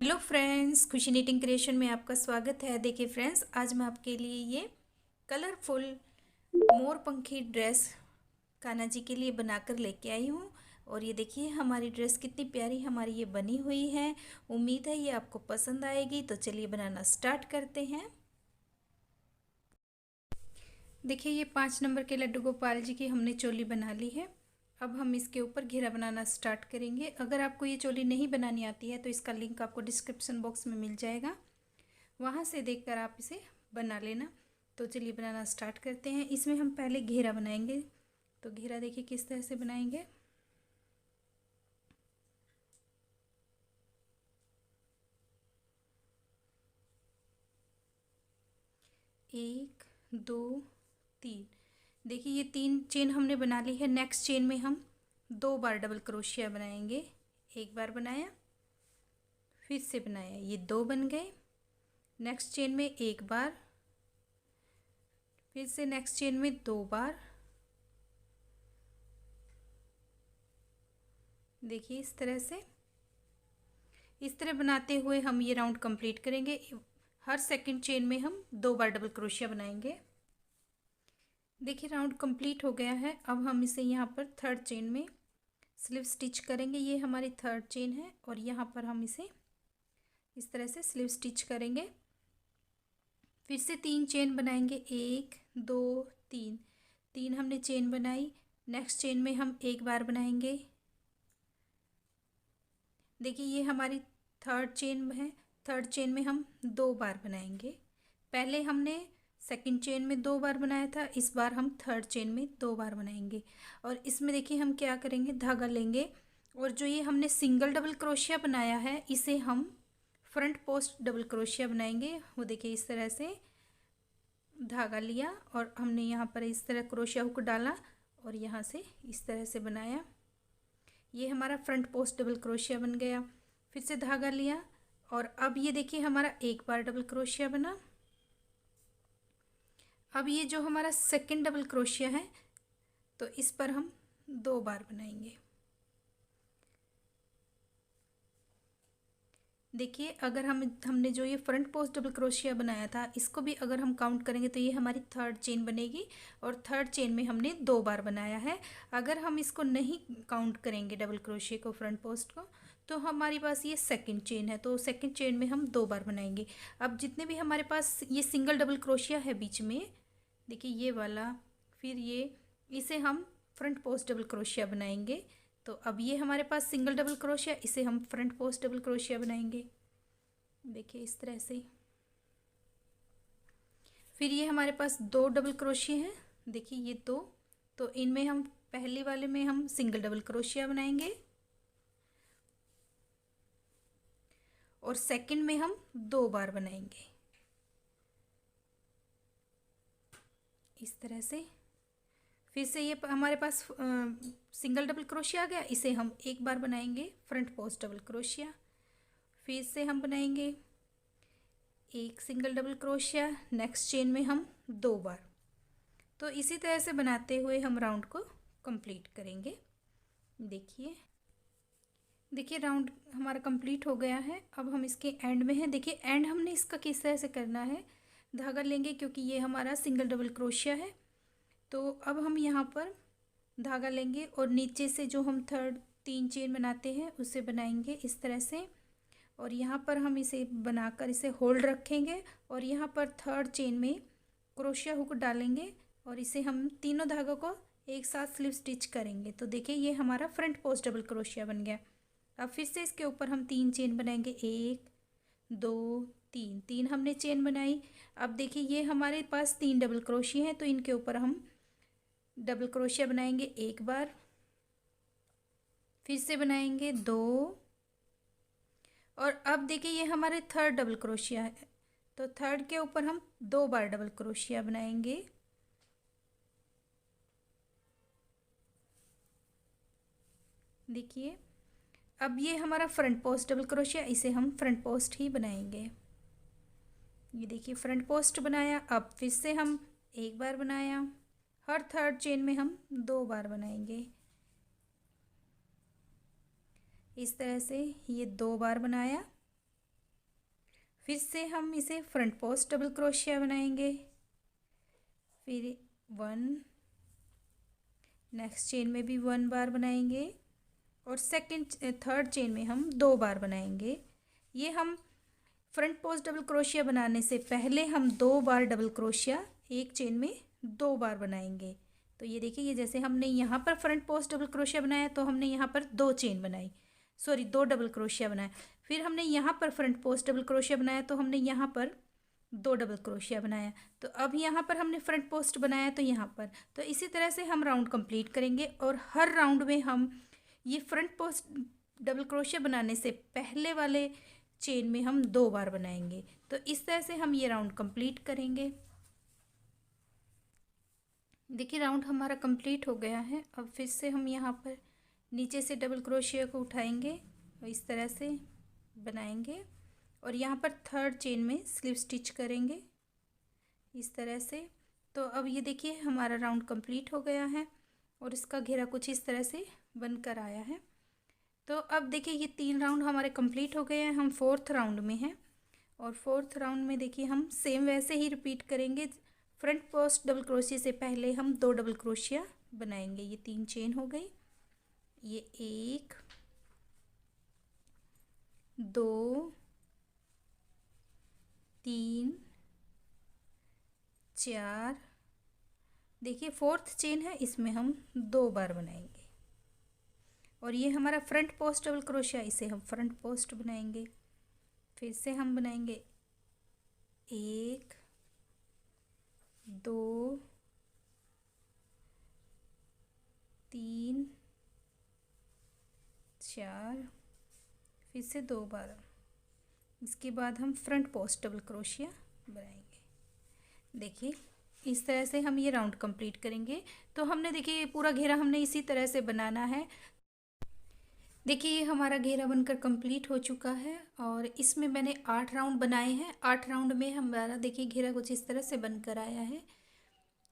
Hello friends, खुशी knitting creation में आपका स्वागत है। देखिए फ्रेंड्स, आज मैं आपके लिए ये कलरफुल मोर पंखी ड्रेस कान्हा जी के लिए बनाकर लेके आई हूँ। और ये देखिए हमारी ड्रेस कितनी प्यारी हमारी ये बनी हुई है। उम्मीद है ये आपको पसंद आएगी। तो चलिए बनाना स्टार्ट करते हैं। देखिए ये 5 नंबर के लड्डू गोपाल जी की हमने चोली बना ली है। अब हम इसके ऊपर घेरा बनाना स्टार्ट करेंगे। अगर आपको ये चोली नहीं बनानी आती है तो इसका लिंक आपको डिस्क्रिप्शन बॉक्स में मिल जाएगा, वहाँ से देखकर आप इसे बना लेना। तो चलिए बनाना स्टार्ट करते हैं। इसमें हम पहले घेरा बनाएंगे। तो घेरा देखिए किस तरह से बनाएंगे। एक, दो, तीन। देखिए ये 3 चेन हमने बना ली है। नेक्स्ट चेन में हम 2 बार डबल क्रोशिया बनाएंगे। एक बार बनाया, फिर से बनाया, ये 2 बन गए। नेक्स्ट चेन में एक बार, फिर से नेक्स्ट चेन में 2 बार। देखिए इस तरह बनाते हुए हम ये राउंड कंप्लीट करेंगे। हर सेकंड चेन में हम 2 बार डबल क्रोशिया बनाएंगे। देखिए राउंड कंप्लीट हो गया है। अब हम इसे यहाँ पर थर्ड चेन में स्लिप स्टिच करेंगे। ये हमारी थर्ड चेन है और यहाँ पर हम इसे इस तरह से स्लिप स्टिच करेंगे। फिर से 3 चेन बनाएंगे। एक, दो, तीन। 3 हमने चेन बनाई। नेक्स्ट चेन में हम एक बार बनाएंगे। देखिए ये हमारी थर्ड चेन है। थर्ड चेन में हम 2 बार बनाएंगे। पहले हमने सेकंड चेन में 2 बार बनाया था, इस बार हम थर्ड चेन में 2 बार बनाएंगे। और इसमें देखिए हम क्या करेंगे, धागा लेंगे और जो ये हमने सिंगल डबल क्रोशिया बनाया है इसे हम फ्रंट पोस्ट डबल क्रोशिया बनाएंगे। वो देखिए इस तरह से धागा लिया और हमने यहाँ पर इस तरह क्रोशिया हुक डाला और यहाँ से इस तरह से बनाया। ये हमारा फ्रंट पोस्ट डबल क्रोशिया बन गया। फिर से धागा लिया और अब ये देखिए हमारा 1 बार डबल क्रोशिया बना। अब ये जो हमारा सेकंड डबल क्रोशिया है तो इस पर हम 2 बार बनाएंगे। देखिए अगर हमने जो ये फ्रंट पोस्ट डबल क्रोशिया बनाया था इसको भी अगर हम काउंट करेंगे तो ये हमारी थर्ड चेन बनेगी और थर्ड चेन में हमने 2 बार बनाया है। अगर हम इसको नहीं काउंट करेंगे डबल क्रोशिया को, फ्रंट पोस्ट को, तो हमारे पास ये सेकंड चेन है। तो सेकंड चेन में हम 2 बार बनाएंगे। अब जितने भी हमारे पास ये सिंगल डबल क्रोशिया है बीच में, देखिए ये वाला, फिर ये, इसे हम फ्रंट पोस्ट डबल क्रोशिया बनाएंगे। तो अब ये हमारे पास सिंगल डबल क्रोशिया, इसे हम फ्रंट पोस्ट डबल क्रोशिया बनाएंगे। देखिए इस तरह से। फिर ये हमारे पास 2 डबल क्रोशिया हैं। देखिए ये 2। तो इनमें हम पहले वाले में हम सिंगल डबल क्रोशिया बनाएंगे और सेकंड में हम 2 बार बनाएंगे इस तरह से। फिर से ये हमारे पास सिंगल डबल क्रोशिया आ गया, इसे हम 1 बार बनाएंगे फ्रंट पोस्ट डबल क्रोशिया। फिर से हम बनाएंगे एक single double crochet, next chain में हम 2 बार। तो इसी तरह से बनाते हुए हम राउंड को कंप्लीट करेंगे। देखिए देखिए राउंड हमारा कंप्लीट हो गया है। अब हम इसके एंड में हैं। देखिए एंड हमने इसका किस तरह से करना है, धागा लेंगे क्योंकि ये हमारा सिंगल डबल क्रोशिया है। तो अब हम यहाँ पर धागा लेंगे और नीचे से जो हम थर्ड 3 चेन बनाते हैं उसे बनाएंगे इस तरह से। और यहाँ पर हम इसे बनाकर इसे होल्ड रखेंगे और यहाँ पर थर्ड चेन में क्रोशिया हुक डालेंगे और इसे हम तीनों धागों को एक साथ स्लिप स्टिच करेंगे। तो देखिए ये हमारा फ्रंट पोस्ट डबल क्रोशिया बन गया। अब फिर से इसके ऊपर हम 3 चेन बनाएंगे। एक, दो, तीन। 3 हमने चेन बनाई। अब देखिए ये हमारे पास 3 डबल क्रोशिया हैं तो इनके ऊपर हम डबल क्रोशिया बनाएंगे 1 बार, फिर से बनाएंगे 2, और अब देखिए ये हमारे थर्ड डबल क्रोशिया है तो थर्ड के ऊपर हम 2 बार डबल क्रोशिया बनाएंगे। देखिए अब ये हमारा फ्रंट पोस्ट डबल क्रोशिया, इसे हम फ्रंट पोस्ट ही बनाएंगे। ये देखिए फ्रंट पोस्ट बनाया। अब फिर से हम 1 बार बनाया। हर थर्ड चेन में हम 2 बार बनाएंगे इस तरह से। ये 2 बार बनाया फिर से हम इसे फ्रंट पोस्ट डबल क्रोशिया बनाएंगे, फिर 1, नेक्स्ट चेन में भी 1 बार बनाएंगे और थर्ड चेन में हम 2 बार बनाएंगे। ये हम फ्रंट पोस्ट डबल क्रोशिया बनाने से पहले हम 2 बार डबल क्रोशिया एक चेन में 2 बार बनाएंगे। तो ये देखिए, ये जैसे हमने यहाँ पर फ्रंट पोस्ट डबल क्रोशिया बनाया तो हमने यहाँ पर 2 चेन बनाई, सॉरी 2 डबल क्रोशिया बनाया। फिर हमने यहाँ पर फ्रंट पोस्ट डबल क्रोशिया बनाया तो हमने यहाँ पर 2 डबल क्रोशिया बनाया। तो अब यहाँ पर हमने फ्रंट पोस्ट बनाया तो यहाँ पर, तो इसी तरह से हम राउंड कंप्लीट करेंगे और हर राउंड में हम ये फ्रंट पोस्ट डबल क्रोशिया बनाने से पहले वाले चेन में हम 2 बार बनाएंगे। तो इस तरह से हम ये राउंड कंप्लीट करेंगे। देखिए राउंड हमारा कंप्लीट हो गया है। अब फिर से हम यहाँ पर नीचे से डबल क्रोशिया को उठाएंगे और इस तरह से बनाएंगे और यहाँ पर थर्ड चेन में स्लिप स्टिच करेंगे इस तरह से। तो अब ये देखिए हमारा राउंड कंप्लीट हो गया है और इसका घेरा कुछ इस तरह से बनकर आया है। तो अब देखिए ये 3 राउंड हमारे कंप्लीट हो गए हैं, हम 4th राउंड में हैं और 4th राउंड में देखिए हम सेम वैसे ही रिपीट करेंगे। फ्रंट पोस्ट डबल क्रोशिया से पहले हम 2 डबल क्रोशिया बनाएंगे। ये 3 चेन हो गई, ये 1 2 3 4, देखिए 4th चेन है, इसमें हम 2 बार बनाएंगे और ये हमारा फ्रंट पोस्ट डबल क्रोशिया, इसे हम फ्रंट पोस्ट बनाएंगे। फिर से हम बनाएंगे 1 2 3 4, फिर से 2 बार। इसके बाद हम फ्रंट पोस्ट डबल क्रोशिया बनाएंगे। देखिए इस तरह से हम ये राउंड कंप्लीट करेंगे। तो हमने देखिए पूरा घेरा हमने इसी तरह से बनाना है। देखिए ये हमारा घेरा बनकर कंप्लीट हो चुका है और इसमें मैंने 8 राउंड बनाए हैं। 8 राउंड में हमारा देखिए घेरा कुछ इस तरह से बनकर आया है।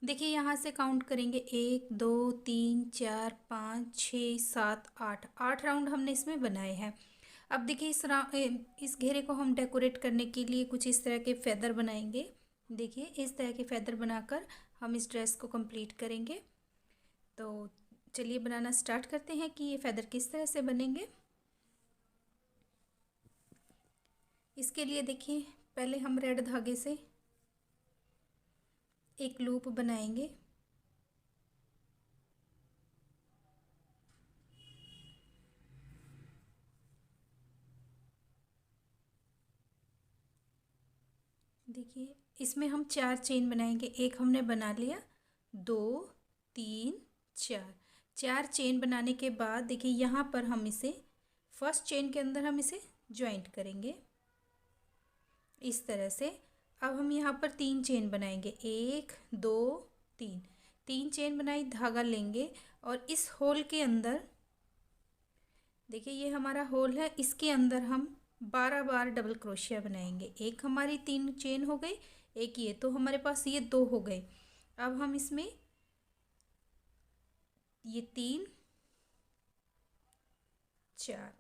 देखिए यहाँ से काउंट करेंगे 1 2 3 4 5 6 7 8, 8 राउंड हमने इसमें बनाए हैं। अब देखिए इस घेरे को हम डेकोरेट करने के लिए कुछ इस तरह के फेदर बनाएंगे। देखिए इस तरह के फेदर बनाकर हम इस ड्रेस को कंप्लीट करेंगे। तो चलिए बनाना स्टार्ट करते हैं कि ये फेदर किस तरह से बनेंगे। इसके लिए देखिए पहले हम रेड धागे से एक लूप बनाएंगे। देखिए इसमें हम 4 चेन बनाएंगे। एक हमने बना लिया, 2 3 4, 4 चेन बनाने के बाद देखिए यहाँ पर हम इसे फर्स्ट चेन के अंदर हम इसे ज्वाइंट करेंगे इस तरह से। अब हम यहाँ पर 3 चेन बनाएंगे, 1 2 3, 3 चेन बनाई, धागा लेंगे और इस होल के अंदर देखिए ये हमारा होल है, इसके अंदर हम 12 बार डबल क्रोशिया बनाएंगे। एक हमारी 3 चेन हो गई, एक ये, तो हमारे पास ये 2 हो गए। अब हम इसमें ये 3 4,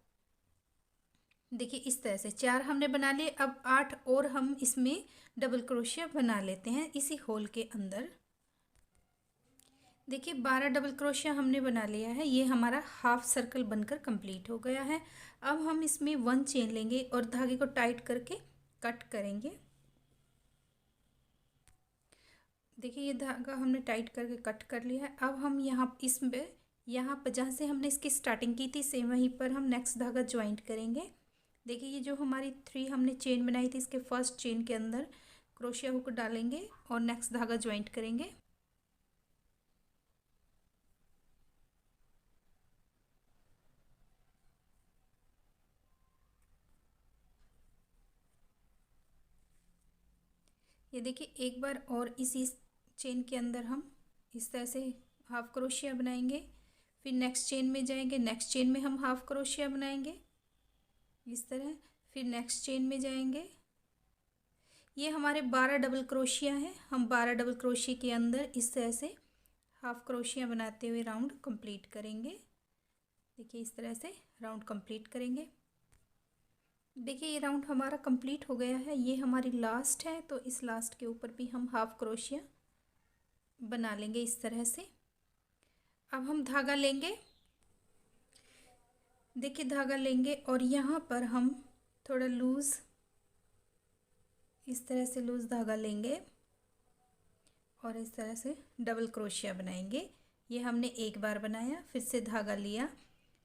देखिए इस तरह से 4 हमने बना लिए। अब 8 और हम इसमें डबल क्रोशिया बना लेते हैं इसी होल के अंदर। देखिए 12 डबल क्रोशिया हमने बना लिया है। ये हमारा हाफ सर्कल बनकर कंप्लीट हो गया है। अब हम इसमें 1 चेन लेंगे और धागे को टाइट करके कट करेंगे। देखिए ये धागा हमने टाइट करके कट कर लिया है। अब हम यहाँ पर जहाँ से हमने इसकी स्टार्टिंग की थी सेम वहीं पर हम नेक्स्ट धागा ज्वाइंट करेंगे। देखिए ये जो हमारी 3 हमने चेन बनाई थी, इसके फर्स्ट चेन के अंदर क्रोशिया हुक डालेंगे और नेक्स्ट धागा ज्वाइंट करेंगे। ये देखिए एक बार और इसी चेन के अंदर हम इस तरह से हाफ क्रोशिया बनाएंगे। फिर नेक्स्ट चेन में जाएंगे, नेक्स्ट चेन में हम हाफ क्रोशिया बनाएंगे इस तरह। फिर नेक्स्ट चेन में जाएंगे। ये हमारे 12 डबल क्रोशिया हैं। हम 12 डबल क्रोशिया के अंदर इस तरह से हाफ क्रोशिया बनाते हुए राउंड कंप्लीट करेंगे। देखिए इस तरह से राउंड कंप्लीट करेंगे। देखिए ये राउंड हमारा कंप्लीट हो गया है, ये हमारी लास्ट है, तो इस लास्ट के ऊपर भी हम हाफ क्रोशिया बना लेंगे इस तरह से। अब हम धागा लेंगे, देखिए धागा लेंगे और यहाँ पर हम थोड़ा लूज़ इस तरह से लूज़ धागा लेंगे और इस तरह से डबल क्रोशिया बनाएंगे। ये हमने एक बार बनाया, फिर से धागा लिया,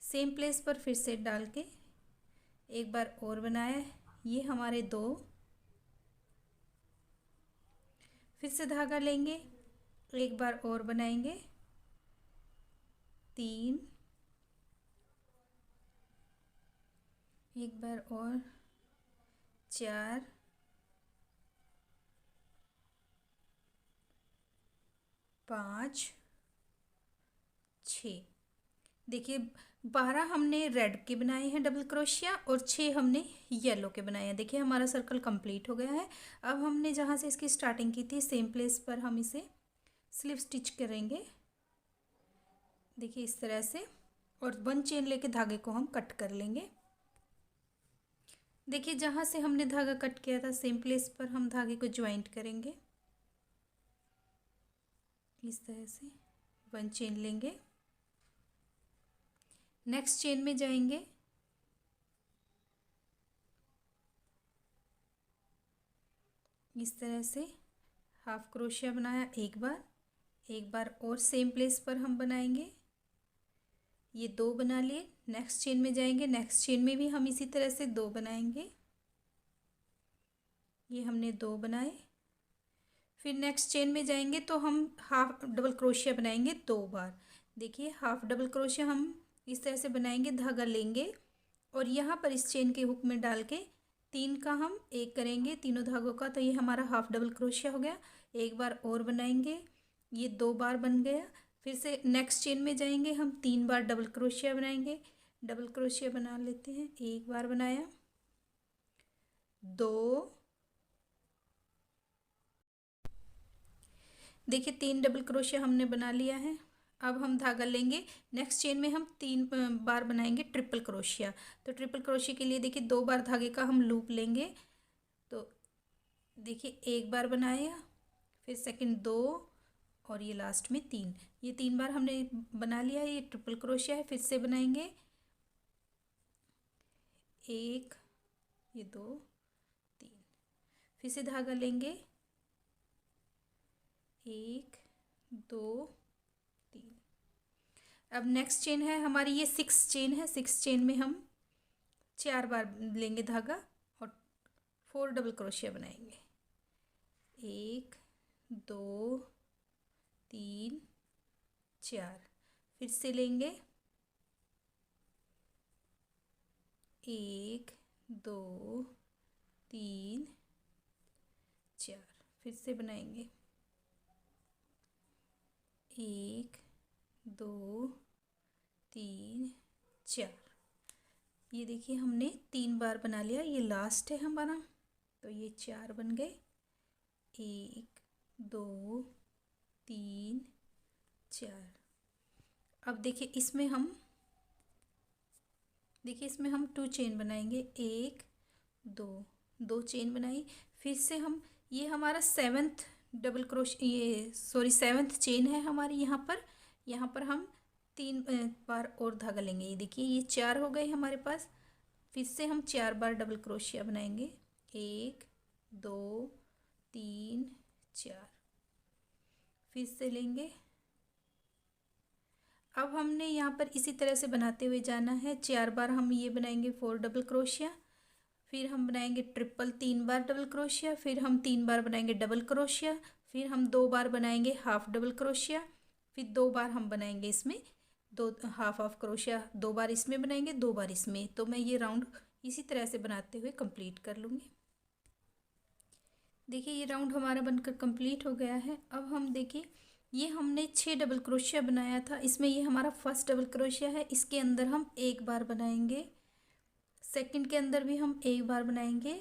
सेम प्लेस पर फिर से डाल के एक बार और बनाया, ये हमारे दो, फिर से धागा लेंगे, एक बार और बनाएंगे, तीन, एक बार और, चार, पाँच, छः। देखिए 12 हमने रेड के बनाए हैं डबल क्रोशिया और 6 हमने येलो के बनाए हैं। देखिए हमारा सर्कल कंप्लीट हो गया है। अब हमने जहाँ से इसकी स्टार्टिंग की थी सेम प्लेस पर हम इसे स्लिप स्टिच करेंगे, देखिए इस तरह से, और 1 चेन लेके धागे को हम कट कर लेंगे। देखिए जहाँ से हमने धागा कट किया था सेम प्लेस पर हम धागे को ज्वाइंट करेंगे इस तरह से, 1 चेन लेंगे, नेक्स्ट चेन में जाएंगे, इस तरह से हाफ क्रोशिया बनाया एक बार और सेम प्लेस पर हम बनाएंगे, ये 2 बना लिए, नेक्स्ट चेन में जाएंगे, नेक्स्ट चेन में भी हम इसी तरह से 2 बनाएंगे, ये हमने 2 बनाए, फिर नेक्स्ट चेन में जाएंगे तो हम हाफ डबल क्रोशिया बनाएंगे 2 बार। देखिए हाफ डबल क्रोशिया हम इस तरह से बनाएंगे, धागा लेंगे और यहाँ पर इस चेन के हुक में डाल के 3 का हम 1 करेंगे तीनों धागों का, तो ये हमारा हाफ डबल क्रोशिया हो गया। एक बार और बनाएंगे, ये 2 बार बन गया, फिर से नेक्स्ट चेन में जाएंगे, हम 3 बार डबल क्रोशिया बनाएंगे, डबल क्रोशिया बना लेते हैं, एक बार बनाया, 2, देखिए 3 डबल क्रोशिया हमने बना लिया है। अब हम धागा लेंगे, नेक्स्ट चेन में हम 3 बार बनाएंगे ट्रिपल क्रोशिया। तो ट्रिपल क्रोशिया के लिए देखिए 2 बार धागे का हम लूप लेंगे, तो देखिए एक बार बनाया, फिर सेकंड 2 और ये लास्ट में 3, ये 3 बार हमने बना लिया, ये ट्रिपल क्रोशिया है। फिर से बनाएंगे, 1, ये 2, 3, फिर से धागा लेंगे, 1, 2, 3। अब नेक्स्ट चेन है हमारी, ये 6 चेन है, 6 चेन में हम 4 बार लेंगे धागा और 4 डबल क्रोशिया बनाएंगे, 1, 2, 3, 4, फिर से लेंगे, 1, 2, 3, 4, फिर से बनाएंगे, 1, 2, 3, 4। ये देखिए हमने 3 बार बना लिया, ये लास्ट है हमारा, तो ये 4 बन गए, 1, 2, 3, 4। अब देखिए इसमें हम 2 चेन बनाएंगे, 1, 2 चेन बनाई, फिर से हम, ये हमारा 7th डबल ये 7th चेन है हमारी, यहाँ पर हम 3 बार और धागा लेंगे। ये देखिए ये 4 हो गए हमारे पास, फिर से हम 4 बार डबल क्रोशिया बनाएंगे, 1, 2, 3, 4, फिर से लेंगे। अब हमने यहाँ पर इसी तरह से बनाते हुए जाना है, 4 बार हम ये बनाएंगे 4 डबल क्रोशिया, फिर हम बनाएंगे ट्रिपल 3 बार डबल क्रोशिया, फिर हम 3 बार बनाएंगे डबल क्रोशिया, फिर हम 2 बार बनाएंगे हाफ डबल क्रोशिया, फिर 2 बार हम बनाएंगे इसमें 2 हाफ क्रोशिया, 2 बार इसमें बनाएंगे, 2 बार इसमें। तो मैं ये राउंड इसी तरह से बनाते हुए कंप्लीट कर लूँगी। देखिए ये राउंड हमारा बनकर कंप्लीट हो गया है। अब हम देखिए ये हमने 6 डबल क्रोशिया बनाया था, इसमें ये हमारा फर्स्ट डबल क्रोशिया है, इसके अंदर हम एक बार बनाएंगे, सेकंड के अंदर भी हम एक बार बनाएंगे,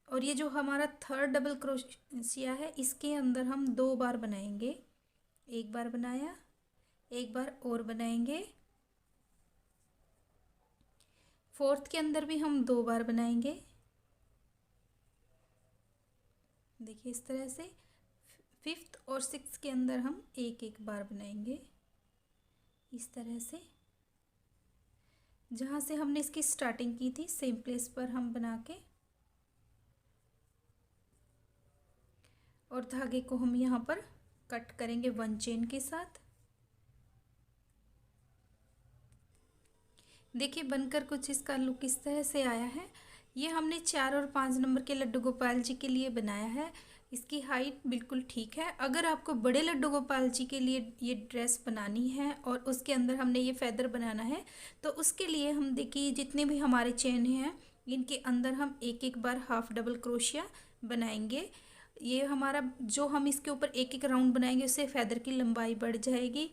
और ये जो हमारा थर्ड डबल क्रोशिया है इसके अंदर हम 2 बार बनाएंगे, एक बार बनाया, एक बार और बनाएंगे, फोर्थ के अंदर भी हम 2 बार बनाएंगे। देखिए इस तरह से। फिफ्थ और सिक्स के अंदर हम एक एक बार बनाएंगे इस तरह से। जहाँ से हमने इसकी स्टार्टिंग की थी सेम प्लेस पर हम बना के, और धागे को हम यहाँ पर कट करेंगे 1 चेन के साथ। देखिए बनकर कुछ इसका लुक इस तरह से आया है। ये हमने 4 और 5 नंबर के लड्डू गोपाल जी के लिए बनाया है। इसकी हाइट बिल्कुल ठीक है। अगर आपको बड़े लड्डू गोपाल जी के लिए ये ड्रेस बनानी है और उसके अंदर हमने ये फेदर बनाना है, तो उसके लिए हम देखिए जितने भी हमारे चेन हैं इनके अंदर हम एक एक बार हाफ डबल क्रोशिया बनाएंगे। ये हमारा जो हम इसके ऊपर एक एक राउंड बनाएंगे उससे फेदर की लंबाई बढ़ जाएगी।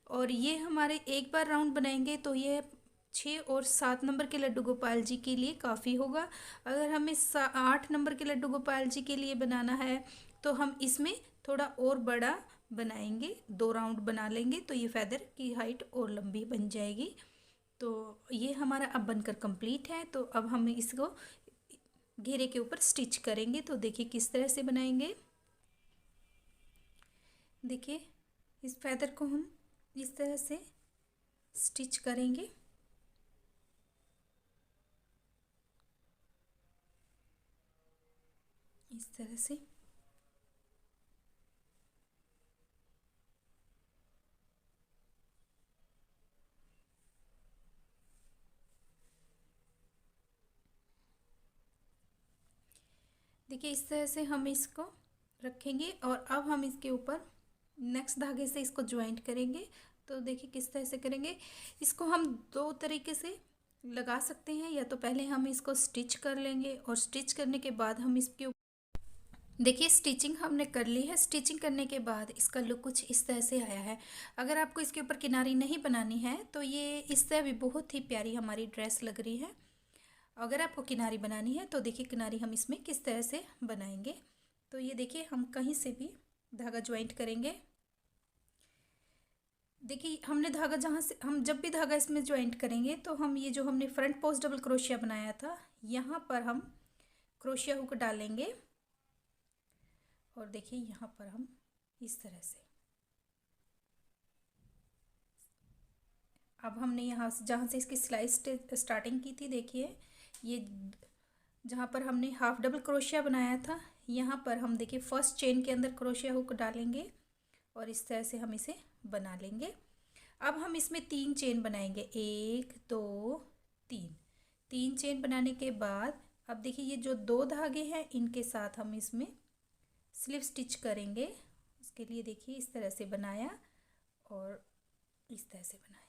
और ये हमारे एक बार राउंड बनाएंगे तो ये 6 और 7 नंबर के लड्डू गोपाल जी के लिए काफ़ी होगा। अगर हमें 8 नंबर के लड्डू गोपाल जी के लिए बनाना है तो हम इसमें थोड़ा और बड़ा बनाएंगे, 2 राउंड बना लेंगे तो ये फेदर की हाइट और लंबी बन जाएगी। तो ये हमारा अब बनकर कंप्लीट है। तो अब हम इसको घेरे के ऊपर स्टिच करेंगे। तो देखिए किस तरह से बनाएंगे। देखिए इस फेदर को हम इस तरह से स्टिच करेंगे। इस तरह से। देखिए इस तरह से हम इसको रखेंगे और अब हम इसके ऊपर नेक्स्ट धागे से इसको ज्वाइंट करेंगे। तो देखिए किस तरह से करेंगे। इसको हम 2 तरीके से लगा सकते हैं, या तो पहले हम इसको स्टिच कर लेंगे और स्टिच करने के बाद हम इसके ऊपर देखिए स्टिचिंग हमने कर ली है। स्टिचिंग करने के बाद इसका लुक कुछ इस तरह से आया है। अगर आपको इसके ऊपर किनारी नहीं बनानी है तो ये इस तरह भी बहुत ही प्यारी हमारी ड्रेस लग रही है। अगर आपको किनारी बनानी है तो देखिए किनारी हम इसमें किस तरह से बनाएंगे। तो ये देखिए हम कहीं से भी धागा ज्वाइंट करेंगे। देखिए हमने धागा जहाँ से हम जब भी धागा इसमें ज्वाइंट करेंगे तो हम ये जो हमने फ्रंट पोस्ट डबल क्रोशिया बनाया था यहाँ पर हम क्रोशिया हुक डालेंगे। और देखिए यहाँ पर हम इस तरह से, अब हमने यहाँ से जहाँ से इसकी सिलाई स्टार्टिंग की थी, देखिए ये जहाँ पर हमने हाफ डबल क्रोशिया बनाया था यहाँ पर हम देखिए फर्स्ट चेन के अंदर क्रोशिया हुक डालेंगे और इस तरह से हम इसे बना लेंगे। अब हम इसमें 3 चेन बनाएंगे, 1 2 3। 3 चेन बनाने के बाद अब देखिए ये जो 2 धागे हैं इनके साथ हम इसमें स्लिप स्टिच करेंगे। उसके लिए देखिए इस तरह से बनाया और इस तरह से बनाया।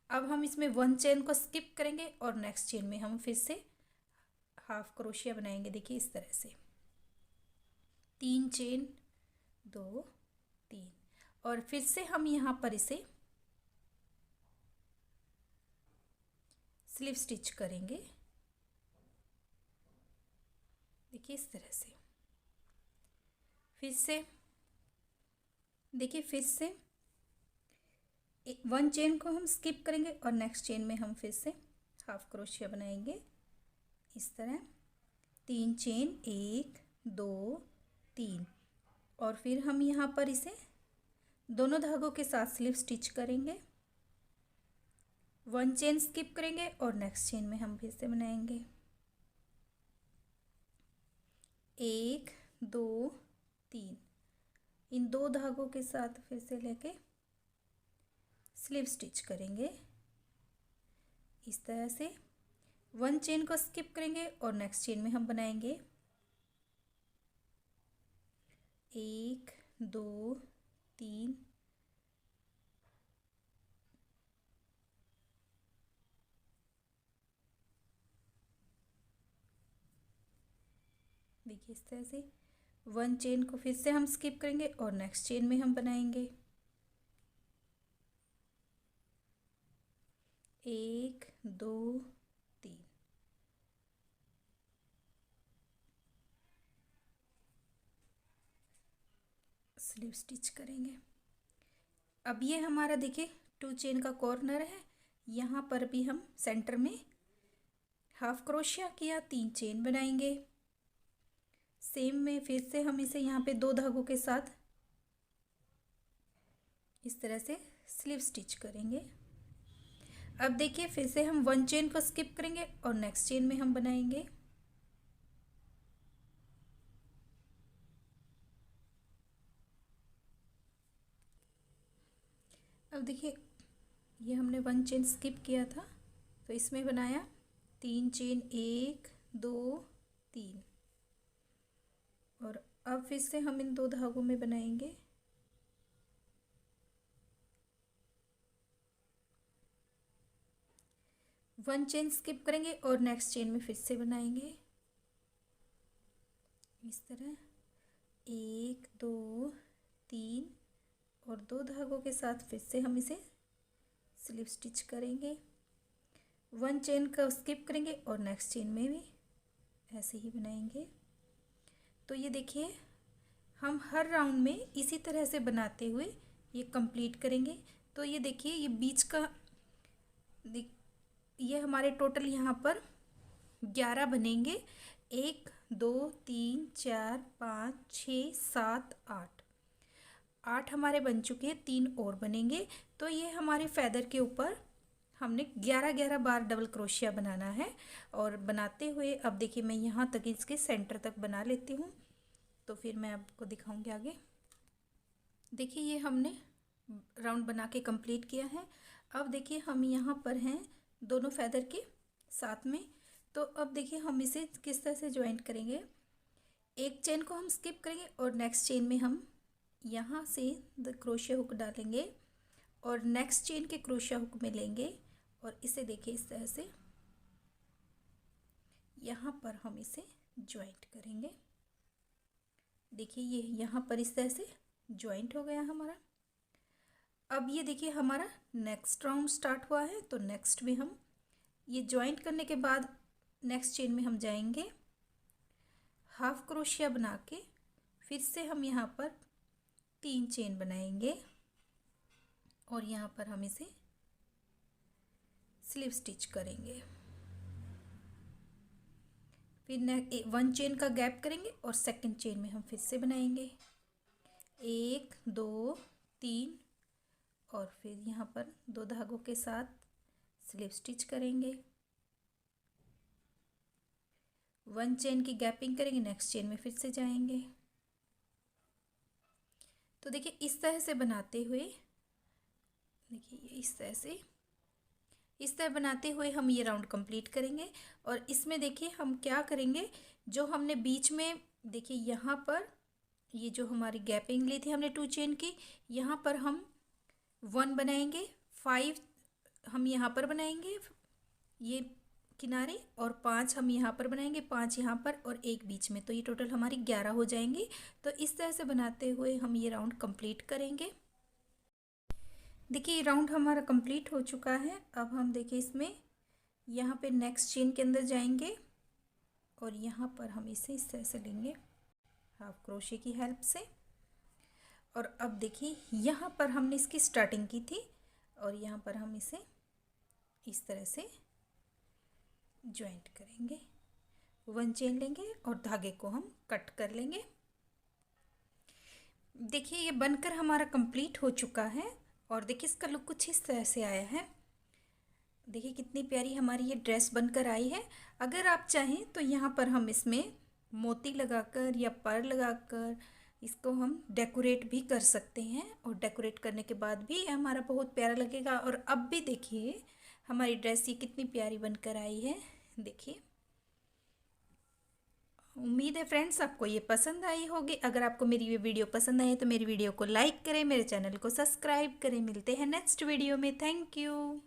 अब हम इसमें 1 चेन को स्किप करेंगे और नेक्स्ट चेन में हम फिर से हाफ क्रोशिया बनाएंगे। देखिए इस तरह से 3 चेन 2 3 और फिर से हम यहाँ पर इसे स्लिप स्टिच करेंगे। देखिए इस तरह से। फिर से देखिए फिर से 1 चेन को हम स्किप करेंगे और नेक्स्ट चेन में हम फिर से हाफ क्रोशिया बनाएंगे इस तरह। 3 चेन 1 2 3 और फिर हम यहाँ पर इसे दोनों धागों के साथ स्लिप स्टिच करेंगे। 1 चेन स्किप करेंगे और नेक्स्ट चेन में हम फिर से बनाएंगे 1 2 3। इन 2 धागों के साथ फिर से लेके स्लिप स्टिच करेंगे इस तरह से। 1 चेन को स्किप करेंगे और नेक्स्ट चेन में हम बनाएंगे 1 2 3 देखिए इस तरह से। 1 चेन को फिर से हम स्किप करेंगे और नेक्स्ट चेन में हम बनाएंगे 1 2 3। स्लिप स्टिच करेंगे। अब ये हमारा देखिए 2 चेन का कॉर्नर है। यहाँ पर भी हम सेंटर में हाफ क्रोशिया किया, 3 चेन बनाएंगे। सेम में फिर से हम इसे यहाँ पे 2 धागों के साथ इस तरह से स्लीव स्टिच करेंगे। अब देखिए फिर से हम 1 चेन को स्किप करेंगे और नेक्स्ट चेन में हम बनाएंगे। अब देखिए ये हमने 1 चेन स्किप किया था तो इसमें बनाया 3 चेन, 1 2 3। और अब फिर से हम इन 2 धागों में बनाएंगे। वन चेन स्किप करेंगे और नेक्स्ट चेन में फिर से बनाएंगे इस तरह 1 2 3 और 2 धागों के साथ फिर से हम इसे स्लिप स्टिच करेंगे। 1 चेन का स्किप करेंगे और नेक्स्ट चेन में भी ऐसे ही बनाएंगे। तो ये देखिए हम हर राउंड में इसी तरह से बनाते हुए ये कंप्लीट करेंगे। तो ये देखिए ये बीच का ये हमारे टोटल यहाँ पर 11 बनेंगे। 1 2 3 4 5 6 7 8 हमारे बन चुके हैं, 3 और बनेंगे। तो ये हमारे फेदर के ऊपर हमने 11 बार डबल क्रोशिया बनाना है। और बनाते हुए अब देखिए मैं यहाँ तक इसके सेंटर तक बना लेती हूँ तो फिर मैं आपको दिखाऊंगी आगे। देखिए ये हमने राउंड बना के कंप्लीट किया है। अब देखिए हम यहाँ पर हैं दोनों फेदर के साथ में। तो अब देखिए हम इसे किस तरह से ज्वाइंट करेंगे। एक चेन को हम स्किप करेंगे और नेक्स्ट चेन में हम यहाँ से क्रोशिया हुक डालेंगे और नेक्स्ट चेन के क्रोशिया हुक में लेंगे और इसे देखिए इस तरह से यहाँ पर हम इसे ज्वाइंट करेंगे। देखिए ये यहाँ पर इस तरह से ज्वाइंट हो गया हमारा। अब ये देखिए हमारा नेक्स्ट राउंड स्टार्ट हुआ है। तो नेक्स्ट में हम ये ज्वाइंट करने के बाद नेक्स्ट चेन में हम जाएंगे, हाफ क्रोशिया बना के फिर से हम यहाँ पर 3 चेन बनाएंगे और यहाँ पर हम इसे स्लिप स्टिच करेंगे। फिर 1 चेन का गैप करेंगे और सेकंड चेन में हम फिर से बनाएंगे 1 2 3 और फिर यहाँ पर 2 धागों के साथ स्लिप स्टिच करेंगे। 1 चेन की गैपिंग करेंगे, नेक्स्ट चेन में फिर से जाएंगे। तो देखिए इस तरह से बनाते हुए देखिए इस तरह बनाते हुए हम ये राउंड कंप्लीट करेंगे। और इसमें देखिए हम क्या करेंगे, जो हमने बीच में देखिए यहाँ पर ये जो हमारी गैपिंग ली थी हमने 2 चेन की, यहाँ पर हम 1 बनाएंगे, 5 हम यहाँ पर बनाएंगे ये किनारे और 5 हम यहाँ पर बनाएंगे, 5 यहाँ पर और 1 बीच में। तो ये टोटल हमारी 11 हो जाएंगी। तो इस तरह से बनाते हुए हम ये राउंड कंप्लीट करेंगे। देखिए ये राउंड हमारा कंप्लीट हो चुका है। अब हम देखिए इसमें यहाँ पे नेक्स्ट चेन के अंदर जाएंगे और यहाँ पर हम इसे इस तरह से लेंगे हाफ क्रोशे की हेल्प से। और अब देखिए यहाँ पर हमने इसकी स्टार्टिंग की थी और यहाँ पर हम इसे इस तरह से ज्वाइंट करेंगे। 1 चेन लेंगे और धागे को हम कट कर लेंगे। देखिए ये बनकर हमारा कंप्लीट हो चुका है और देखिए इसका लुक कुछ इस तरह से आया है। देखिए कितनी प्यारी हमारी ये ड्रेस बनकर आई है। अगर आप चाहें तो यहाँ पर हम इसमें मोती लगाकर या पर्ल लगाकर इसको हम डेकोरेट भी कर सकते हैं और डेकोरेट करने के बाद भी हमारा बहुत प्यारा लगेगा। और अब भी देखिए हमारी ड्रेस ये कितनी प्यारी बनकर आई है। देखिए उम्मीद है फ्रेंड्स आपको ये पसंद आई होगी। अगर आपको मेरी ये वीडियो पसंद आई है तो मेरी वीडियो को लाइक करें, मेरे चैनल को सब्सक्राइब करें। मिलते हैं नेक्स्ट वीडियो में। Thank you.